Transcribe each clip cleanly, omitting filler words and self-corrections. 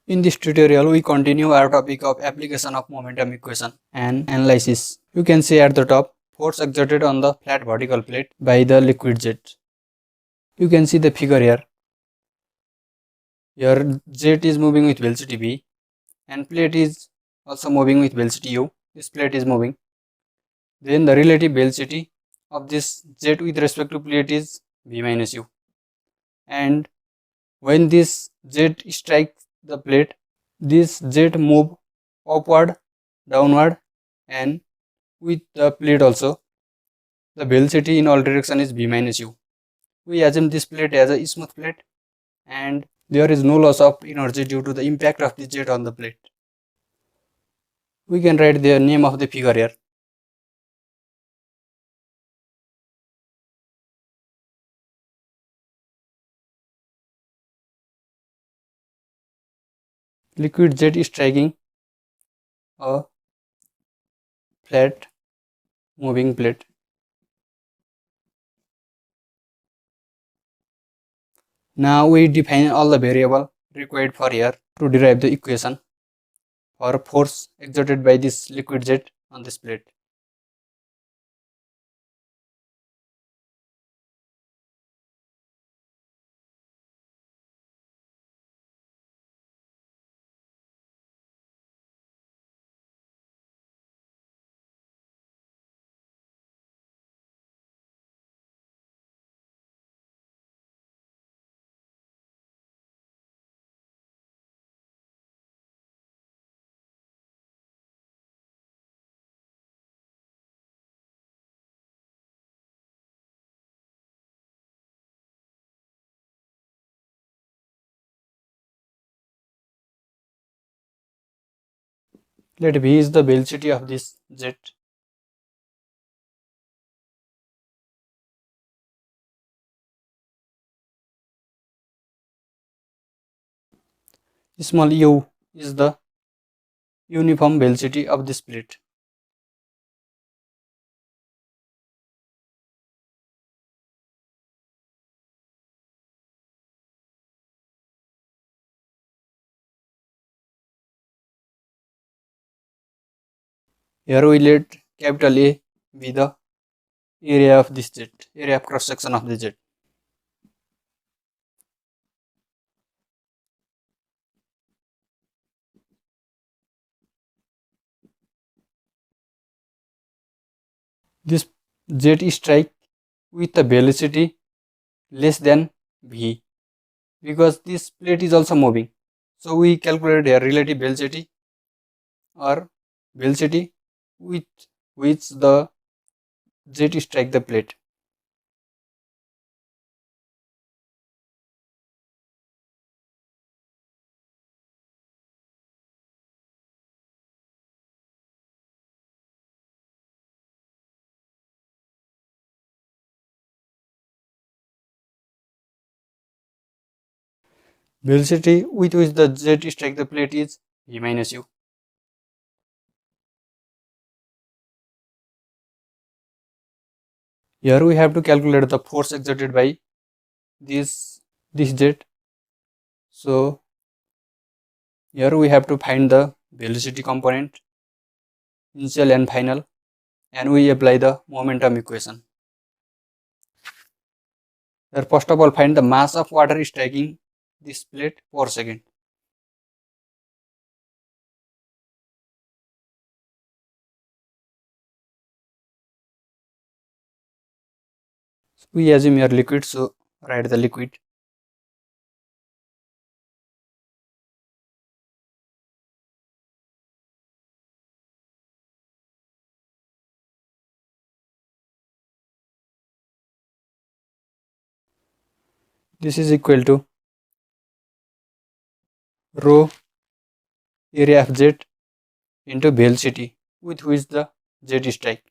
In this tutorial, we continue our topic of application of momentum equation and analysis. You can see at the top, force exerted on the flat vertical plate by the liquid jet. You can see the figure here. Here, jet is moving with velocity v and plate is also moving with velocity u. This plate is moving. Then the relative velocity of this jet with respect to plate is v minus u. And when this jet strikes the plate, this jet move upward, downward, and with the plate also. The velocity in all direction is v minus u. We assume this plate as a smooth plate and there is no loss of energy due to the impact of the jet on the plate. We can write the name of the figure here. Liquid jet is striking a flat moving plate. Now we define all the variables required for here to derive the equation for force exerted by this liquid jet on this plate. Let v is the velocity of this jet. Small u is the uniform velocity of this plate. Here we let capital A be the area of this jet, area of cross section of the jet. This jet strike with a velocity less than v because this plate is also moving. So we calculate a relative velocity or velocity with which the jet strike the plate. Velocity with which the jet strike the plate is v minus u. Here we have to calculate the force exerted by this jet. So here we have to find the velocity component, initial and final, and we apply the momentum equation. Here first of all find the mass of water striking this plate per second. We assume here liquid, so write the liquid. This is equal to rho area of jet into velocity with which the jet strike.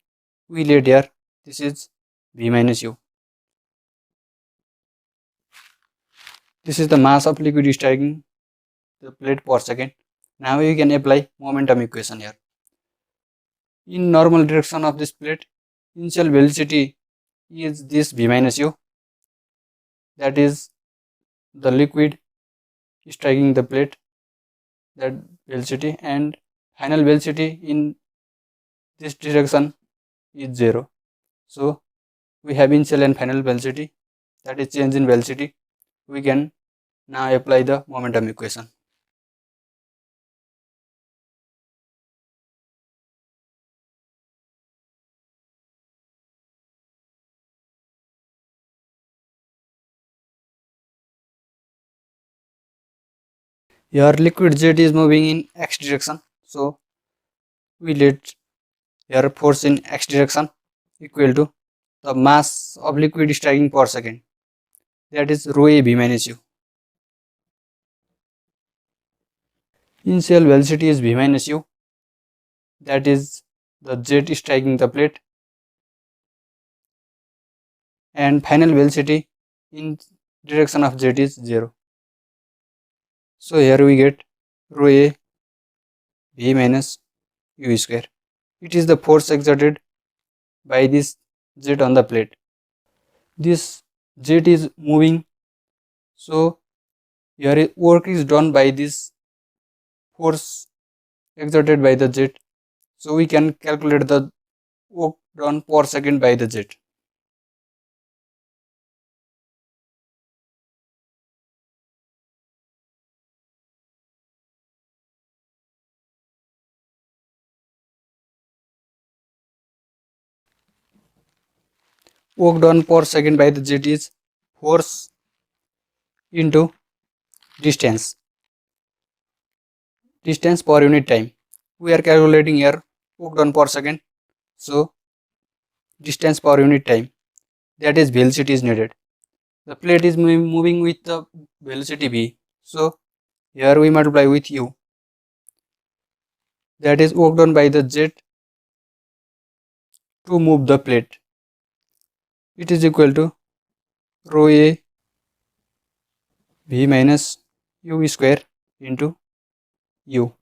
We laid here, this is v minus u. This is the mass of liquid striking the plate per second. Now you can apply momentum equation here. In normal direction of this plate, initial velocity is this v minus u, that is the liquid striking the plate, that velocity, and final velocity in this direction is 0. So we have initial and final velocity, that is change in velocity. We can now apply the momentum equation. Here liquid jet is moving in x direction, so we let here force in x direction equal to the mass of liquid striking per second, that is rho a v minus u. Initial velocity is v minus u, that is the jet striking the plate, and final velocity in direction of jet is 0. So here we get rho a v minus u square. It is the force exerted by this jet on the plate. This jet is moving, so here work is done by this force exerted by the jet. So we can calculate the work done per second by the jet. Work done per second by the jet is force into distance. Distance per unit time. We are calculating here work done per second. So distance per unit time, that is velocity is needed. The plate is moving with the velocity v. So here we multiply with u. That is work done by the jet to move the plate. It is equal to rho a v minus u square into u,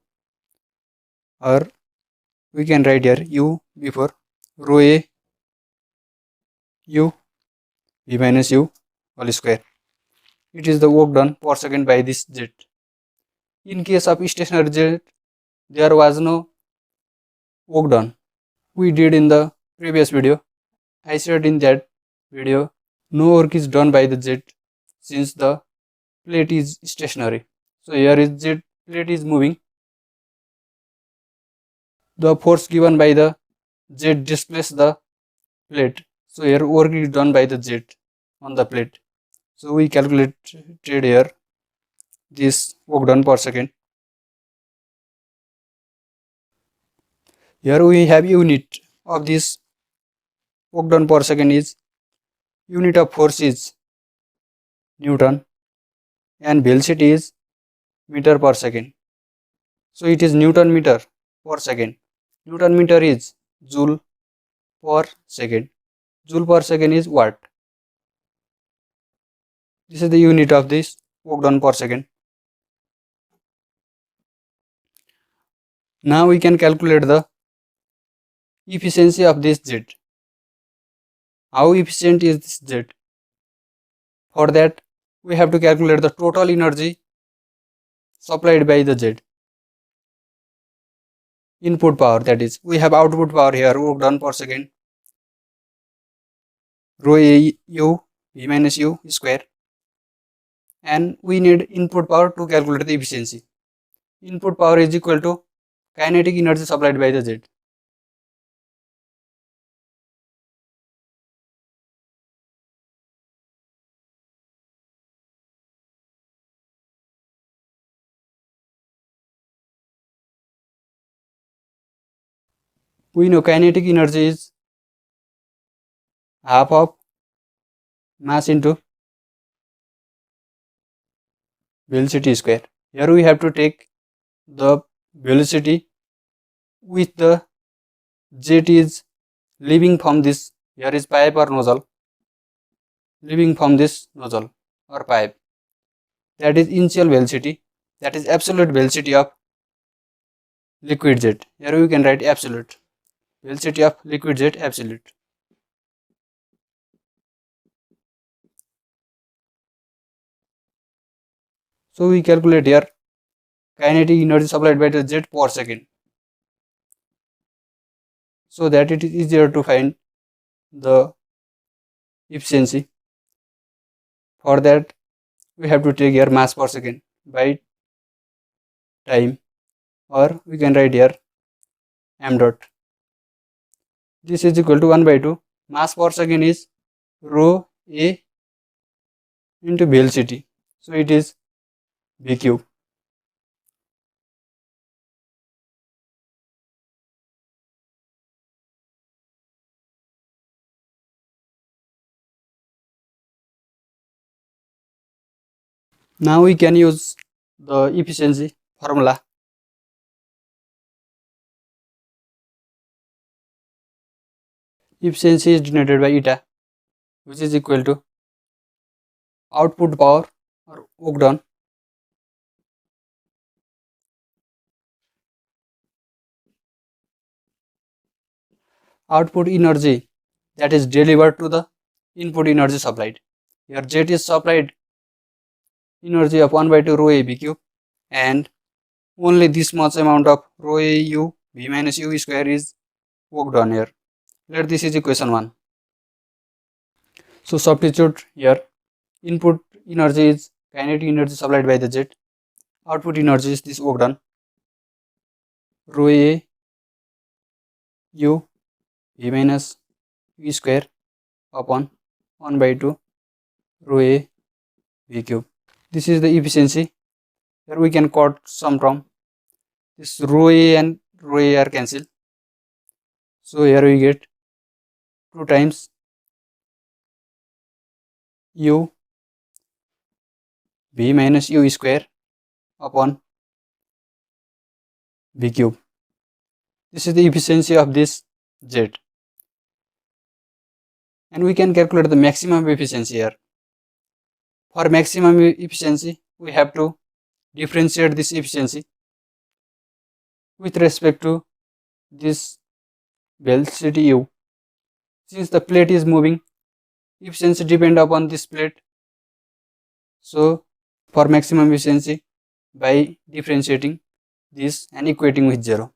or we can write here u before rho a u v minus u whole square. It is the work done per second by this jet. In case of stationary jet, there was no work done. We did in the previous video. I said in that video, no work is done by the jet since the plate is stationary. So here is jet plate is moving. The force given by the jet displaces the plate. So here work is done by the jet on the plate. So we calculated here this work done per second. Here we have unit of this work done per second is unit of force is Newton and velocity is meter per second. So it is Newton meter per second. Newton meter is joule per second. Joule per second is watt. This is the unit of this work done per second. Now we can calculate the efficiency of this jet. How efficient is this jet? For that, we have to calculate the total energy supplied by the jet. Input power, that is, we have output power here, work done per second, rho a u v minus u square, and we need input power to calculate the efficiency. Input power is equal to kinetic energy supplied by the jet. We know kinetic energy is half of mass into velocity square. Here we have to take the velocity with the jet is leaving from this, here is pipe or nozzle, leaving from this nozzle or pipe. That is initial velocity, that is absolute velocity of liquid jet. Here we can write absolute velocity of liquid jet, absolute. So we calculate here kinetic energy supplied by the jet per second, so that it is easier to find the efficiency. For that, we have to take here mass per second by time, or we can write here m dot. This is equal to 1 by 2. Mass per second is rho a into velocity, so it is v cube. Now we can use the efficiency formula. Efficiency is denoted by eta, which is equal to output power or work done output energy that is delivered to the input energy supplied. Here jet is supplied energy of 1 by 2 rho a v cube, and only this much amount of rho a u v minus u square is work done here. Let this is equation 1. So substitute here. Input energy is kinetic energy supplied by the jet. Output energy is this work done rho a u v minus u square upon 1 by 2 rho a v cube. This is the efficiency. Here we can cut some term. This rho a and rho a are cancelled. So here we get 2 times u v minus u square upon v cube. This is the efficiency of this jet. And we can calculate the maximum efficiency here. For maximum efficiency, we have to differentiate this efficiency with respect to this velocity u. Since the plate is moving, efficiency depends upon this plate. So for maximum efficiency, by differentiating this and equating with 0.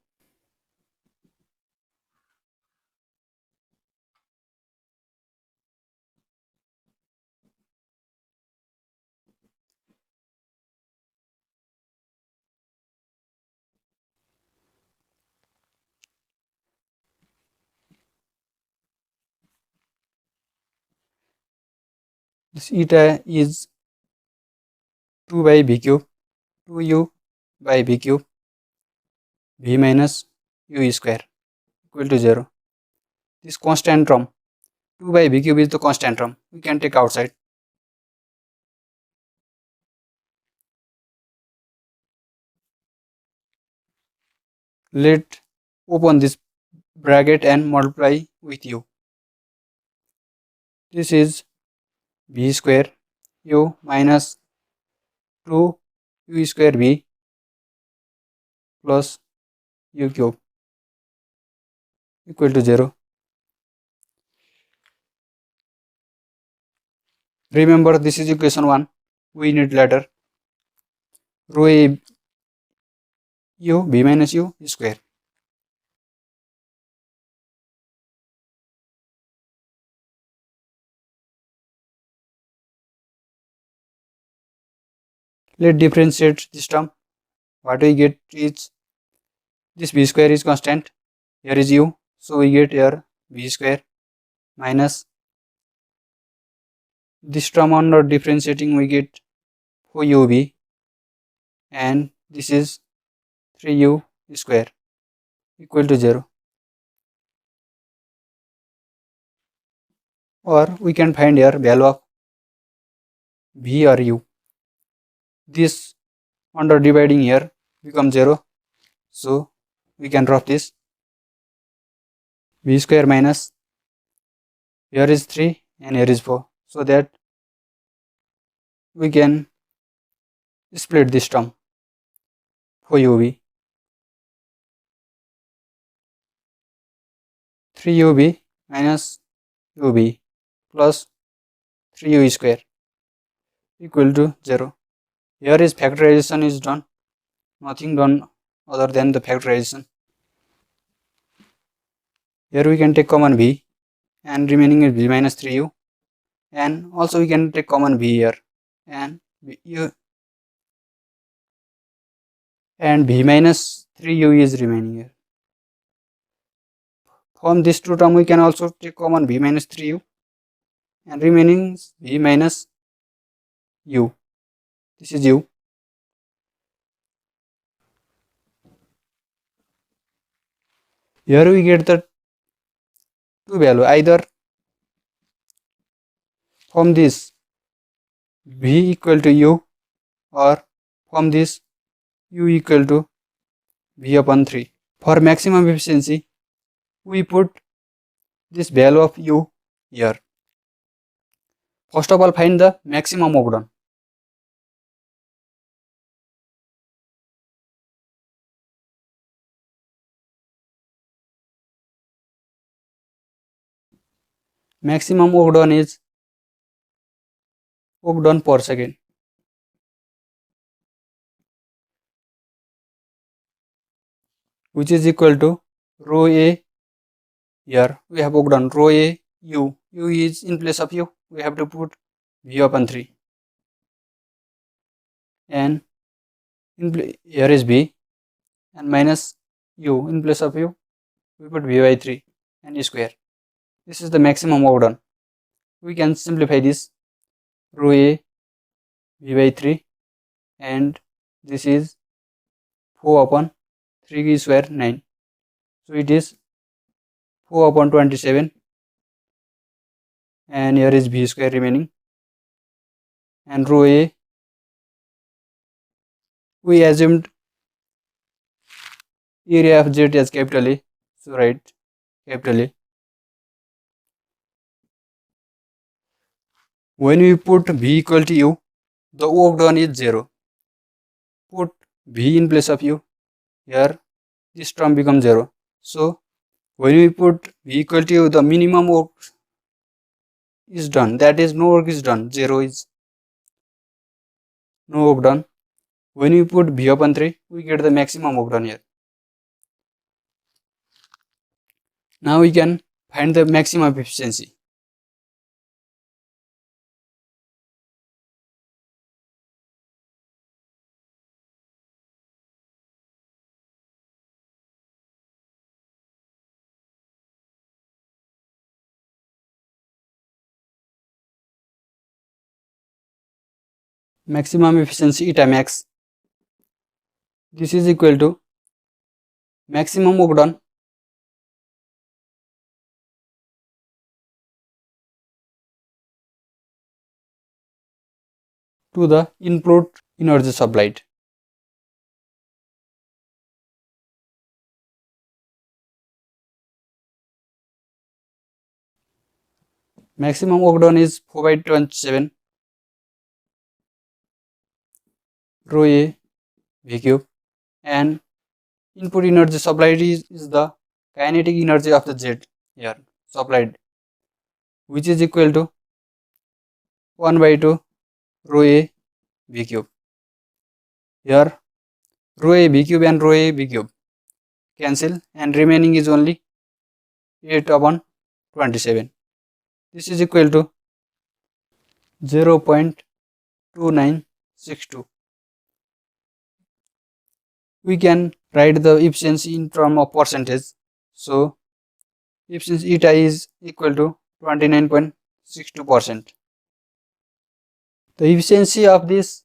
This eta is 2 by v cube, 2u by v cube, v minus u square equal to 0. This constant term, 2 by v cube is the constant term. We can take outside. Let open this bracket and multiply with u. This is v square u minus 2 u square v plus u cube equal to 0. Remember, this is equation 1. We need later rho a u v minus u square. Let differentiate this term. What we get is this v square is constant. Here is u, so we get here v square minus this term under differentiating we get 4uv, and this is 3u square equal to 0. Or we can find here value of v or u. This under dividing here becomes 0, so we can drop this. V square minus here is 3 and here is 4, so that we can split this term for uv. 3uv minus uv plus 3u square equal to 0. Here is factorization is done. nothing done other than the factorization. Here we can take common v and remaining is v minus 3u, and also we can take common v here and v minus 3u is remaining here. From this two term we can also take common v minus 3u and remaining is v minus u. This is u. Here we get the two value, either from this v equal to u or from this u equal to v upon 3. For maximum efficiency, we put this value of u here. First of all, find the maximum Ogden. Maximum Ogden is Ogden per second. Which is equal to rho A. Here we have Ogden rho A u. U is in place of u. We have to put v upon 3. And here is v and minus u in place of u. We put v by 3 and e square. This is the maximum Ogden. We can simplify this. Rho A v by 3 and this is 4 upon 3 square 9. So it is 4 upon 27 and here is v square remaining, and rho A we assumed area of Z as capital A, so write capital A. When we put v equal to u, the Ogden is 0. Put v in place of u, here this term becomes 0. So when we put v equal to u, the minimum work is done, that is no work is done, 0 is no work done. When we put v upon 3, we get the maximum work done here. Now we can find the maximum efficiency. Maximum efficiency eta max. This is equal to maximum work done to the input energy supplied. Maximum work done is 4 by 27 rho A v cube, and input energy supplied is the kinetic energy of the jet here supplied, which is equal to 1 by 2 rho A v cube. Here rho A v cube and rho A v cube cancel and remaining is only 8 upon 27. This is equal to 0.2962. We can write the efficiency in terms of percentage. So efficiency eta is equal to 29.62%. The efficiency of this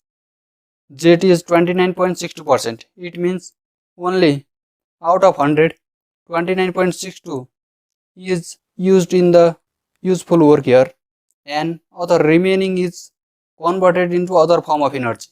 jet is 29.62%. It means only out of 100, 29.62 is used in the useful work here, and other remaining is converted into other form of energy.